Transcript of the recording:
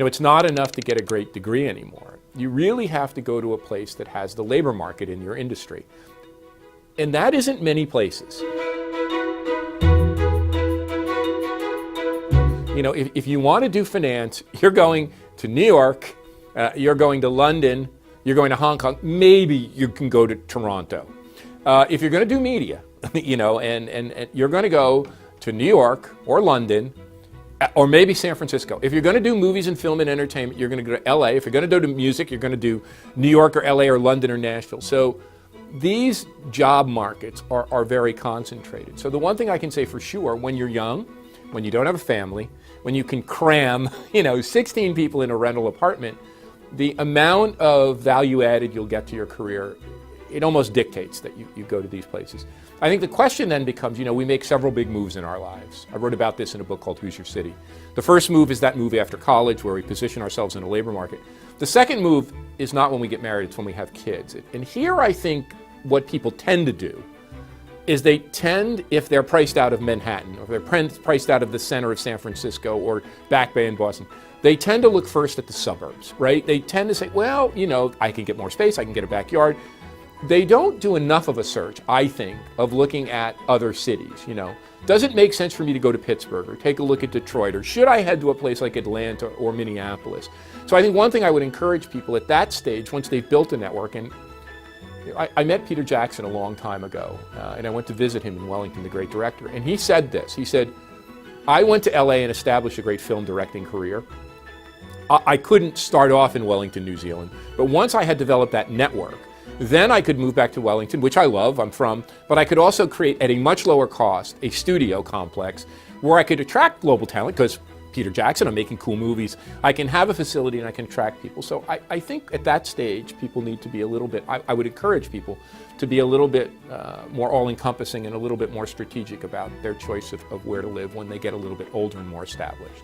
It's not enough to get a great degree anymore. You really have to go to a place that has the labor market in your industry. And that isn't many places. If you want to do finance, you're going to New York, you're going to London, you're going to Hong Kong, maybe you can go to Toronto. If you're going to do media, and you're going to go to New York or London, or maybe San Francisco. If you're going to do movies and film and entertainment, you're going to go to LA. If you're going to do music, you're going to do New York or LA or London or Nashville. So these job markets are very concentrated. So the one thing I can say for sure, when you're young, when you don't have a family, when you can cram, 16 people in a rental apartment, the amount of value added you'll get to your career, it almost dictates that you go to these places. I think the question then becomes, we make several big moves in our lives. I wrote about this in a book called Who's Your City? The first move is that move after college where we position ourselves in a labor market. The second move is not when we get married, it's when we have kids. And here I think what people tend to do is they tend, if they're priced out of Manhattan, or if they're priced out of the center of San Francisco or Back Bay in Boston, they tend to look first at the suburbs, right? They tend to say, well, I can get more space, I can get a backyard. They don't do enough of a search, I think, of looking at other cities, Does it make sense for me to go to Pittsburgh or take a look at Detroit, or should I head to a place like Atlanta or Minneapolis? So I think one thing I would encourage people at that stage, once they've built a network, and I met Peter Jackson a long time ago, and I went to visit him in Wellington, the great director, and he said this. He said, I went to LA and established a great film directing career. I couldn't start off in Wellington, New Zealand, but once I had developed that network, then I could move back to Wellington, which I love, I'm from, but I could also create at a much lower cost a studio complex where I could attract global talent, because Peter Jackson, I'm making cool movies. I can have a facility and I can attract people. So I think at that stage, people need to be a little bit, I would encourage people to be a little bit more all-encompassing and a little bit more strategic about their choice of where to live when they get a little bit older and more established.